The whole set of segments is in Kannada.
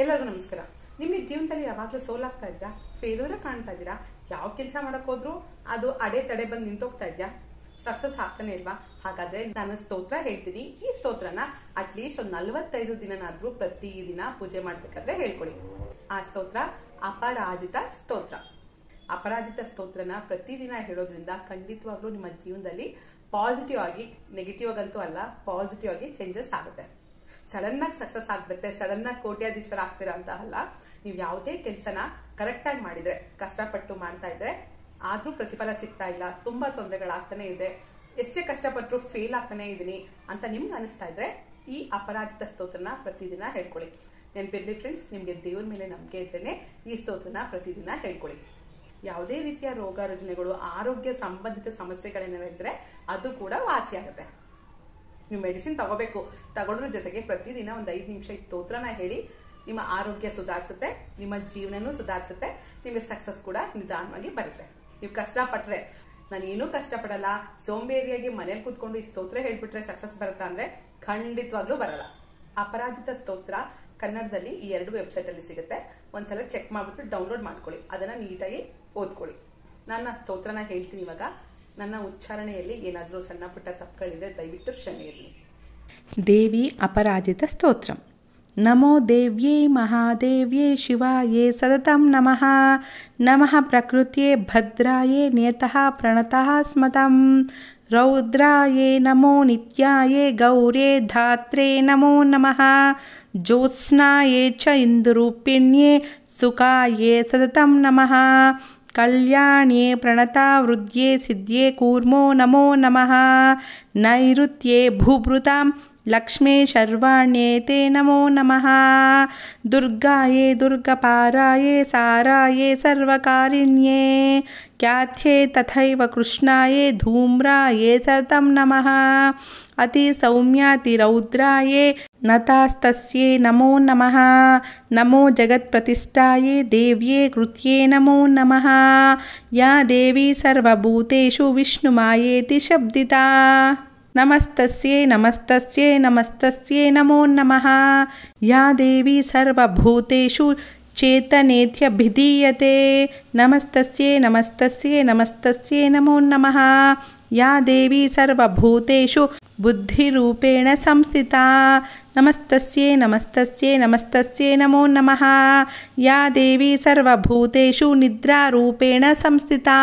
ಎಲ್ಲರಿಗೂ ನಮಸ್ಕಾರ. ನಿಮಗೆ ಜೀವನದಲ್ಲಿ ಯಾವಾಗಲೂ ಸೋಲಾಗ್ತಾ ಇದ್ಯಾ? ಫೇಲ್ಯೂರ್ ಕಾಣ್ತಾ ಇದ್ದೀರಾ? ಯಾವ ಕೆಲಸ ಮಾಡಕ್ ಹೋದ್ರು ಅದು ಅಡೆ ತಡೆ ಬಂದು ನಿಂತೋಗ್ತಾ ಇದ್ಯಾ? ಸಕ್ಸಸ್ ಆಗ್ತಾನೆ ಇಲ್ವಾ? ಹಾಗಾದ್ರೆ ನಾನು ಸ್ತೋತ್ರ ಹೇಳ್ತೀನಿ. ಈ ಸ್ತೋತ್ರನ ಅಟ್ಲೀಸ್ಟ್ ಒಂದು 45 ದಿನನಾದ್ರೂ ಪ್ರತಿದಿನ ಪೂಜೆ ಮಾಡ್ಬೇಕಾದ್ರೆ ಹೇಳ್ಕೊಳ್ಳಿ. ಆ ಸ್ತೋತ್ರ ಅಪರಾಜಿತ ಸ್ತೋತ್ರ. ಅಪರಾಜಿತ ಸ್ತೋತ್ರನ ಪ್ರತಿದಿನ ಹೇಳೋದ್ರಿಂದ ಖಂಡಿತವಾಗ್ಲೂ ನಿಮ್ಮ ಜೀವನದಲ್ಲಿ ಪಾಸಿಟಿವ್ ಆಗಿ, ನೆಗೆಟಿವ್ ಆಗಂತೂ ಅಲ್ಲ, ಪಾಸಿಟಿವ್ ಆಗಿ ಚೇಂಜಸ್ ಆಗುತ್ತೆ. ಸಡನ್ ಆಗಿ ಸಕ್ಸಸ್ ಆಗ್ಬಿಡುತ್ತೆ, ಸಡನ್ ಆಗಿ ಕೋಟ್ಯಾಧೀಶ್ವರ ಆಗ್ತೀರಾ ಅಂತ ಅಲ್ಲ. ನೀವು ಯಾವುದೇ ಕೆಲಸನ ಕರೆಕ್ಟ್ ಆಗಿ ಮಾಡಿದ್ರೆ, ಕಷ್ಟಪಟ್ಟು ಮಾಡ್ತಾ ಇದ್ರೆ ಆದ್ರೂ ಪ್ರತಿಫಲ ಸಿಗ್ತಾ ಇಲ್ಲ, ತುಂಬಾ ತೊಂದರೆಗಳಾಗ್ತಾನೆ ಇದೆ, ಎಷ್ಟೇ ಕಷ್ಟಪಟ್ಟರು ಫೇಲ್ ಆಗ್ತಾನೆ ಇದೀನಿ ಅಂತ ನಿಮ್ಗೆ ಅನಿಸ್ತಾ ಇದ್ರೆ ಈ ಅಪರಾಜಿತ ಸ್ತೋತ್ರನ ಪ್ರತಿದಿನ ಹೇಳ್ಕೊಳ್ಳಿ. ನೆನಪಿರ್ಲಿ ಫ್ರೆಂಡ್ಸ್, ನಿಮ್ಗೆ ದೇವ್ರ ಮೇಲೆ ನಂಬಿಕೆ ಇದ್ರೇನೆ ಈ ಸ್ತೋತ್ರನ ಪ್ರತಿದಿನ ಹೇಳ್ಕೊಳ್ಳಿ. ಯಾವುದೇ ರೀತಿಯ ರೋಗ ರುಜಿನಗಳು, ಆರೋಗ್ಯ ಸಂಬಂಧಿತ ಸಮಸ್ಯೆಗಳೇನಿದ್ರೆ ಅದು ಕೂಡ ವಾಸಿ ಆಗುತ್ತೆ. ನೀವು ಮೆಡಿಸಿನ್ ತಗೋಬೇಕು, ತಗೊಳ್ಳೋದ್ರ ಜೊತೆಗೆ ಪ್ರತಿದಿನ ಒಂದು 5 ನಿಮಿಷ ಈ ಸ್ತೋತ್ರನ ಹೇಳಿ. ನಿಮ್ಮ ಆರೋಗ್ಯ ಸುಧಾರಿಸುತ್ತೆ, ನಿಮ್ಮ ಜೀವನನೂ ಸುಧಾರಿಸುತ್ತೆ, ನಿಮಗೆ ಸಕ್ಸಸ್ ಕೂಡ ನಿಧಾನವಾಗಿ ಬರುತ್ತೆ. ನೀವು ಕಷ್ಟಪಟ್ರೆ, ನಾನು ಏನೂ ಕಷ್ಟಪಡಲ್ಲ, ಸೋಂಬೇರಿಯಾಗಿ ಮನೇಲಿ ಕೂತ್ಕೊಂಡು ಈ ಸ್ತೋತ್ರ ಹೇಳ್ಬಿಟ್ರೆ ಸಕ್ಸಸ್ ಬರುತ್ತಾ ಅಂದ್ರೆ ಖಂಡಿತವಾಗ್ಲೂ ಬರಲ್ಲ. ಅಪರಾಜಿತ ಸ್ತೋತ್ರ ಕನ್ನಡದಲ್ಲಿ ಈ 2 ವೆಬ್ಸೈಟ್ ಅಲ್ಲಿ ಸಿಗುತ್ತೆ. ಒಂದ್ಸಲ ಚೆಕ್ ಮಾಡ್ಬಿಟ್ಟು ಡೌನ್ಲೋಡ್ ಮಾಡ್ಕೊಳ್ಳಿ, ಅದನ್ನ ನೀಟಾಗಿ ಓದ್ಕೊಳ್ಳಿ. ನಾನು ಆ ಸ್ತೋತ್ರನ ಹೇಳ್ತೀನಿ. ಇವಾಗ ನನ್ನ ಉಚ್ಚಾರಣೆಯಲ್ಲಿ ಏನಾದರೂ ಸಣ್ಣ ಪುಟ್ಟ ತಪ್ಪುಗಳಿದ್ರೆ ದಯವಿಟ್ಟು ಕ್ಷಮೆ ಇರಲಿ. ದೇವಿ ಅಪರಾಜಿತ ಸ್ತೋತ್ರ. ನಮೋ ದೇವ್ಯೇ ಮಹಾದೇವ್ಯೇ ಶಿವಾಯೇ ಸತತಂ ನಮಃ. ನಮಃ ಪ್ರಕೃತ್ಯೇ ಭದ್ರಾಯೇ ನಿಯತಃ ಪ್ರಣತಃ ಸ್ಮತಂ. ರೌದ್ರಾಯೇ ನಮೋ ನಿತ್ಯಾಯೇ ಗೌರೇ ಧಾತ್ರೇ ನಮೋ ನಮಃ. ಜ್ಯೋತ್ಸ್ನಾಯೇ ಚ ಇಂದುರೂಪಿಣ್ಯೇ ಸುಖಾಯೇ ಸತತಂ ನಮಃ. ಕಲ್ಯಾಣ್ಯೇ ಪ್ರಣತಾವೃದ್ಯೇ ಸಿದ್ಧ್ಯೇ ಕೂರ್ಮೋ ನಮೋ ನಮಃ. ನೈಋತ್ಯೇ ಭೂಭೃತಾಂ ಲಕ್ಷ್ಮೇ ಶರ್ವಾಣ್ಯೇ ತೇ ನಮೋ ನಮಃ. ದುರ್ಗಾಯೇ ದುರ್ಗಪಾರಾಯೇ ಸಾರಾಯೇ ಸರ್ವಕಾರಿಣ್ಯೇ. ಖ್ಯಾಥ್ಯೇ ತಥೈವ ಕೃಷ್ಣಾಯೇ ಧೂಮ್ರಾಯೇ ಸತತಂ ನಮಃ. ಅತಿ ಸೌಮ್ಯಾತಿ ರೌದ್ರಾಯೇ ನತಾಸ್ತಸ್ಯೇ ನಮೋ ನಮಃ. ನಮೋ ಜಗತ್ಪ್ರತಿಷ್ಠಾಯೇ ದೇವ್ಯೇ ಕೃತ್ಯೇ ನಮೋ ನಮಃ. ಯಾ ದೇವಿ ಸರ್ವಭೂತೇಷು ವಿಷ್ಣುಮಾಯೇತಿ ಶಬ್ದಿತಾ. ನಮಸ್ತಸ್ಯೇ ನಮಸ್ತಸ್ಯೇ ನಮಸ್ತಸ್ಯೇ ನಮೋ ನಮಃ. ಯಾ ದೇವಿ ಸರ್ವಭೂತೇಷು ಚೇತನೇತ್ಯಭಿಧೀಯತೆ. ನಮಸ್ತಸ್ಯೇ ನಮಸ್ತಸ್ಯೇ ನಮಸ್ತಸ್ಯೇ ನಮೋ ನಮಃ. ಯಾ ದೇವಿ ಸರ್ವಭೂತೇಷು ಬುದ್ಧಿರೂಪೇಣ ಸಂಸ್ಥಿತಾ. ನಮಸ್ತಸ್ಯೇ ನಮಸ್ತಸ್ಯೇ ನಮಸ್ತಸ್ಯೇ ನಮೋ ನಮಃ. ಯಾ ದೇವಿ ಸರ್ವಭೂತೇಷು ನಿದ್ರಾರೂಪೇಣ ಸಂಸ್ಥಿತಾ.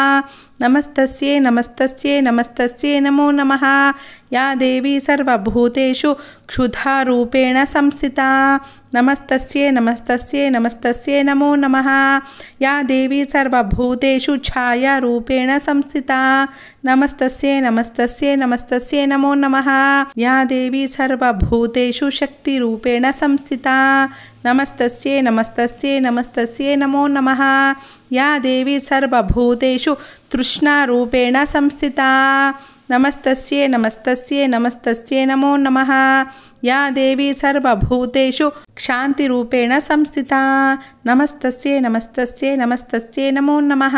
ನಮಸ್ತಸ್ಯೇ ನಮಸ್ತಸ್ಯೇ ನಮಸ್ತಸ್ಯೇ ನಮೋ ನಮಃ. ಯಾ ದೇವಿ ಸರ್ವಭೂತೇಷು ಕ್ಷುಧಾರೂಪೇಣ ಸಂಸ್ಥಿತಾ. ನಮಸ್ತಸ್ಯೇ ನಮಸ್ತಸ್ಯೇ ನಮಸ್ತಸ್ಯೇ ನಮೋ ನಮಃ. ಯಾ ದೇವಿ ಸರ್ವಭೂತೇಷು ಛಾಯಾರೂಪೇಣ ಸಂಸ್ಥಿತಾ. ನಮಸ್ತಸ್ಯೇ ನಮಸ್ತಸ್ಯೇ ನಮಸ್ತಸ್ಯೇ ನಮೋ ನಮಃ. ಯಾ ದೇವಿ ಸರ್ವಭೂತೇಷು ಶಕ್ತಿರೂಪೇಣ ಸಂಸ್ಥಿತಾ. ನಮಸ್ತಸ್ಯೇ ನಮಸ್ತಸ್ಯೇ ನಮಸ್ತಸ್ಯೇ ನಮೋ ನಮಃ. ಯಾ ದೇವಿ ಸರ್ವಭೂತೇಷು ತೃಷ್ಣಾರೂಪೇಣ ಸಂಸ್ಥಿತಾ. ನಮಸ್ತಸ್ಯೇ ನಮಸ್ತಸ್ಯೇ ನಮಸ್ತಸ್ಯೇ ನಮೋ ನಮಃ. ಯಾ ದೇವಿ ಸರ್ವಭೂತೇಷು ಕ್ಷಾಂತಿರೂಪೇಣ ಸಂಸ್ಥಿತಾ. ನಮಸ್ತಸ್ಯೇ ನಮಸ್ತಸ್ಯೇ ನಮಸ್ತಸ್ಯೇ ನಮೋ ನಮಃ.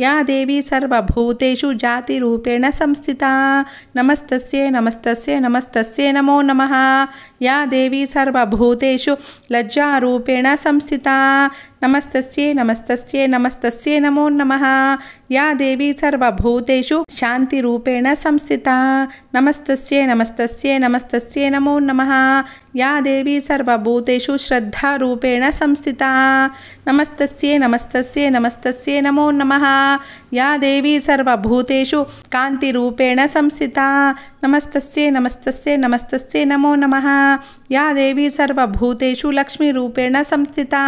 ಯಾ ದೇವಿ ಸರ್ವಭೂತೇಷು ಜಾತಿರೂಪೇಣ ಸಂಸ್ಥಿತಾ. ನಮಸ್ತಸ್ಯೇ ನಮಸ್ತಸ್ಯೇ ನಮಸ್ತಸ್ಯೇ ನಮೋ ನಮಃ. ಯಾ ದೇವಿ ಸರ್ವಭೂತೇಷು ಲಜ್ಜಾರೂಪೇಣ ಸಂಸ್ಥಿತಾ. ನಮಸ್ತಸ್ಯೇ ನಮಸ್ತಸ್ಯೇ ನಮಸ್ತಸ್ಯೇ ನಮೋ ನಮಃ. ಯಾ ದೇವಿ ಸರ್ವಭೂತೇಷು ಶಾಂತಿರೂಪೇಣ ಸಂಸ್ಥಿತಾ. ನಮಸ್ತಸ್ಯೇ ನಮಸ್ತಸ್ಯೇ ನಮಸ್ತಸ್ಯೇ ನಮೋ ನಮಃ. ಯಾ ದೇವಿ ಸರ್ವಭೂತೇಷು ಶ್ರದ್ಧಾರೂಪೇಣ ಸಂಸ್ಥಿತಾ. ನಮಸ್ತಸ್ಯೇ ನಮಸ್ತಸ್ಯೇ ನಮಸ್ತಸ್ಯೇ ನಮೋ ನಮಃ. ಯಾ ದೇವಿ ಸರ್ವಭೂತೇಷು ಕಾಂತಿರೂಪೇಣ ಸಂಸ್ಥಿತಾ. ನಮಸ್ತಸ್ಯೇ ನಮಸ್ತಸ್ಯೇ ನಮಸ್ತಸ್ಯೇ ನಮೋ ನಮಃ. ಯಾ ದೇವಿ ಸರ್ವಭೂತೇಷು ಲಕ್ಷ್ಮೀರೂಪೇಣ ಸಂಸ್ಥಿತಾ.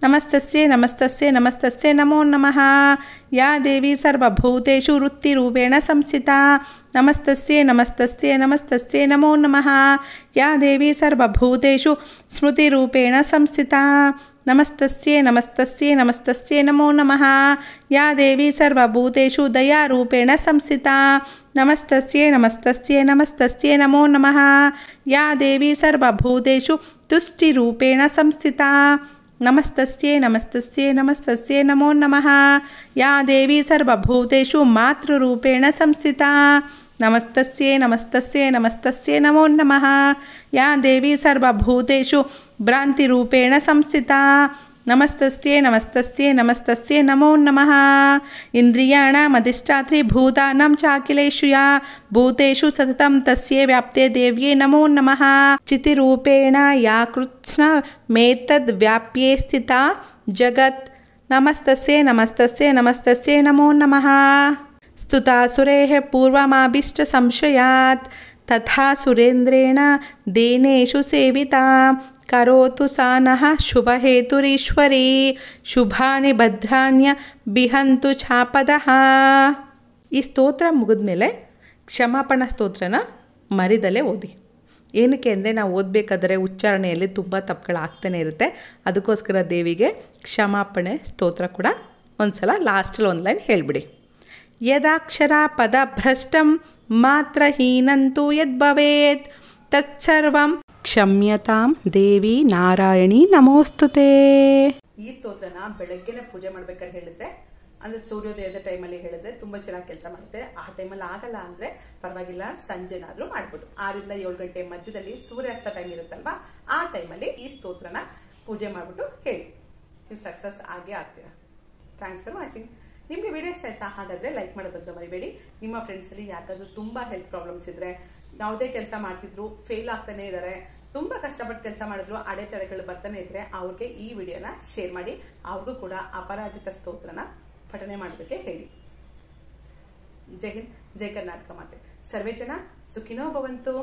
ನಮಸ್ತಸ್ಯೇ ನಮಸ್ತಸ್ಯೇ ನಮಸ್ತಸ್ಯೇ ನಮೋ ನಮಃ. ಯಾ ದೇವಿ ಸರ್ವಭೂತೇಷು ವೃತ್ತಿರೂಪೇಣ ಸಂಸ್ಥಿತಾ. ನಮಸ್ತಸ್ಯೇ ನಮಸ್ತಸ್ಯೇ ನಮಸ್ತಸ್ಯೇ ನಮೋ ನಮಃ. ಯಾ ದೇವಿ ಸರ್ವಭೂತೇಷು ಸ್ಮೃತಿರೂಪೇಣ ಸಂಸ್ಥಿತಾ. ನಮಸ್ತಸ್ಯೇ ನಮಸ್ತಸ್ಯೇ ನಮಸ್ತಸ್ಯೇ ನಮೋ ನಮಃ. ಯಾ ದೇವಿ ಸರ್ವಭೂತೇಷು ದಯಾರೂಪೇಣ ಸಂಸ್ಥಿತಾ. ನಮಸ್ತಸ್ಯೇ ನಮಸ್ತಸ್ಯೇ ನಮಸ್ತಸ್ಯೇ ನಮೋ ನಮಃ. ಯಾ ದೇವಿ ಸರ್ವಭೂತೇಷು ತುಷ್ಟಿರೂಪೇಣ ಸಂಸ್ಥಿತಾ. ನಮಸ್ತಸ್ಯೇ ನಮಸ್ತಸ್ಯೇ ನಮಸ್ತಸ್ಯೇ ನಮೋ ನಮಃ. ಯಾ ದೇವಿ ಸರ್ವಭೂತೇಷು ಮಾತೃರೂಪೇಣ ಸಂಸ್ಥಿತಾ. ನಮಸ್ತಸ್ಯೇ ನಮಸ್ತಸ್ಯೇ ನಮಸ್ತಸ್ಯೇ ನಮೋ ನಮಃ ಯಾ ದೇವಿ ಸರ್ವಭೂತೇಷು ಭ್ರಾಂತಿರೂಪೇಣ ಸಂಸ್ಥಿತಾ ನಮಸ್ತಸ್ಯೇ ನಮಸ್ತಸ್ಯೇ ನಮಸ್ತಸ್ಯೇ ನಮೋ ನಮಃ ಇಂದ್ರಿಯಾಣಮಧಿಷ್ಠಾತ್ರಿ ಭೂತಾನಾಂ ಚಾಖಿಲೇಷು ಯಾ ಭೂತೇಷು ಸತತಂ ತಸ್ಯೇ ವ್ಯಾಪ್ತೆ ದೇವ್ಯೇ ನಮೋ ನಮಃ ಚಿತಿರೂಪೇಣ ಯಾ ಕೃತ್ಸ್ನಮೇತದ್ ವ್ಯಾಪ್ಯೇ ಸ್ಥಿತಾ ಜಗತ್ ನಮಸ್ತಸ್ಯೇ ನಮಸ್ತಸ್ಯೇ ನಮಸ್ತಸ್ಯೇ ನಮೋ ನಮಃ ಸ್ತುತಾಸುರೇಃ ಪೂರ್ವಮಾಭೀಷ್ಟಸಂಶಯಾತ್ ತಥಾ ಸುರೇಂದ್ರೇಣ ದೇನೇಷು ಸೇವಿತಾ ಕರೋತು ಸಾ ನಃ ಶುಭಹೇತುರೀಶ್ವರೀ ಶುಭಾನಿ ಭದ್ರಾಣ್ಯ ಬಿಹಂತು ಛಾಪದಃ. ಈ ಸ್ತೋತ್ರ ಮುಗಿದ್ಮೇಲೆ ಕ್ಷಮಾಪಣಾ ಸ್ತೋತ್ರನ ಮರಿದಲ್ಲೇ ಓದಿ. ಏನಕ್ಕೆ ಅಂದರೆ ನಾವು ಓದಬೇಕಾದ್ರೆ ಉಚ್ಚಾರಣೆಯಲ್ಲಿ ತುಂಬ ತಪ್ಪುಗಳಾಗ್ತಾನೆ ಇರುತ್ತೆ. ಅದಕ್ಕೋಸ್ಕರ ದೇವಿಗೆ ಕ್ಷಮಾಪಣೆ ಸ್ತೋತ್ರ ಕೂಡ ಒಂದು ಸಲ ಲಾಸ್ಟಲ್ಲಿ ಒಂದು ಲೈನ್ ಹೇಳಿಬಿಡಿ. ಯದಾಕ್ಷರ ಪದಭ್ರಷ್ಟಂ ಮಾತ್ರಹೀನಂತೂ ಯದ್ಭವೇತ್ ತತ್ಸರ್ವಂ ಕ್ಷಮ್ಯತಾಂ ದೇವಿ ನಾರಾಯಣಿ ನಮೋಸ್ತುತೇ. ಈ ಸ್ತೋತ್ರನ ಬೆಳಗ್ಗೆನೆ ಪೂಜೆ ಮಾಡ್ಬೇಕಾದ್ರೆ ಹೇಳಿದ್ರೆ, ಅಂದ್ರೆ ಸೂರ್ಯೋದಯದ ಟೈಮಲ್ಲಿ ಹೇಳಿದ್ರೆ ತುಂಬಾ ಚೆನ್ನಾಗಿ ಕೆಲಸ ಮಾಡುತ್ತೆ. ಆ ಟೈಮಲ್ಲಿ ಆಗಲ್ಲ ಅಂದ್ರೆ ಪರವಾಗಿಲ್ಲ, ಸಂಜೆನಾದ್ರೂ ಮಾಡ್ಬೋದು. 6 ರಿಂದ 7 ಗಂಟೆ ಮಧ್ಯದಲ್ಲಿ ಸೂರ್ಯಾಸ್ತ ಟೈಮ್ ಇರುತ್ತಲ್ವಾ, ಆ ಟೈಮಲ್ಲಿ ಈ ಸ್ತೋತ್ರನ ಪೂಜೆ ಮಾಡ್ಬಿಟ್ಟು ಹೇಳಿ, ನೀವು ಸಕ್ಸಸ್ ಆಗೇ ಆಗ್ತೀರಾ. Thanks for watching. ನಿಮ್ಗೆ ವಿಡಿಯೋ ಇಷ್ಟ ಆಯ್ತಾ? ಹಾಗಾದ್ರೆ ಲೈಕ್ ಮಾಡೋದಂತ ಮರಿಬೇಡಿ. ನಿಮ್ಮ ಫ್ರೆಂಡ್ಸ್ ಅಲ್ಲಿ ಯಾಕಾದ್ರೂ ತುಂಬಾ ಹೆಲ್ತ್ ಪ್ರಾಬ್ಲಮ್ಸ್ ಇದ್ರೆ, ಯಾವುದೇ ಕೆಲಸ ಮಾಡ್ತಿದ್ರು ಫೇಲ್ ಆಗ್ತಾನೆ ಇದಾರೆ, ತುಂಬಾ ಕಷ್ಟಪಟ್ಟು ಕೆಲಸ ಮಾಡಿದ್ರು ಅಡೆತಡೆಗಳು ಬರ್ತಾನೆ ಇದ್ರೆ, ಅವ್ರಿಗೆ ಈ ವಿಡಿಯೋನ ಶೇರ್ ಮಾಡಿ. ಅವ್ರಿಗೂ ಕೂಡ ಅಪರಾಜಿತ ಸ್ತೋತ್ರನ ಪಠನೆ ಮಾಡೋದಕ್ಕೆ ಹೇಳಿ. ಜೈ ಹಿಂದ್, ಜೈ ಕರ್ನಾಟಕ ಮಾತೆ. ಸರ್ವೇ ಜನ ಸುಖಿನೋ ಭವಂತು.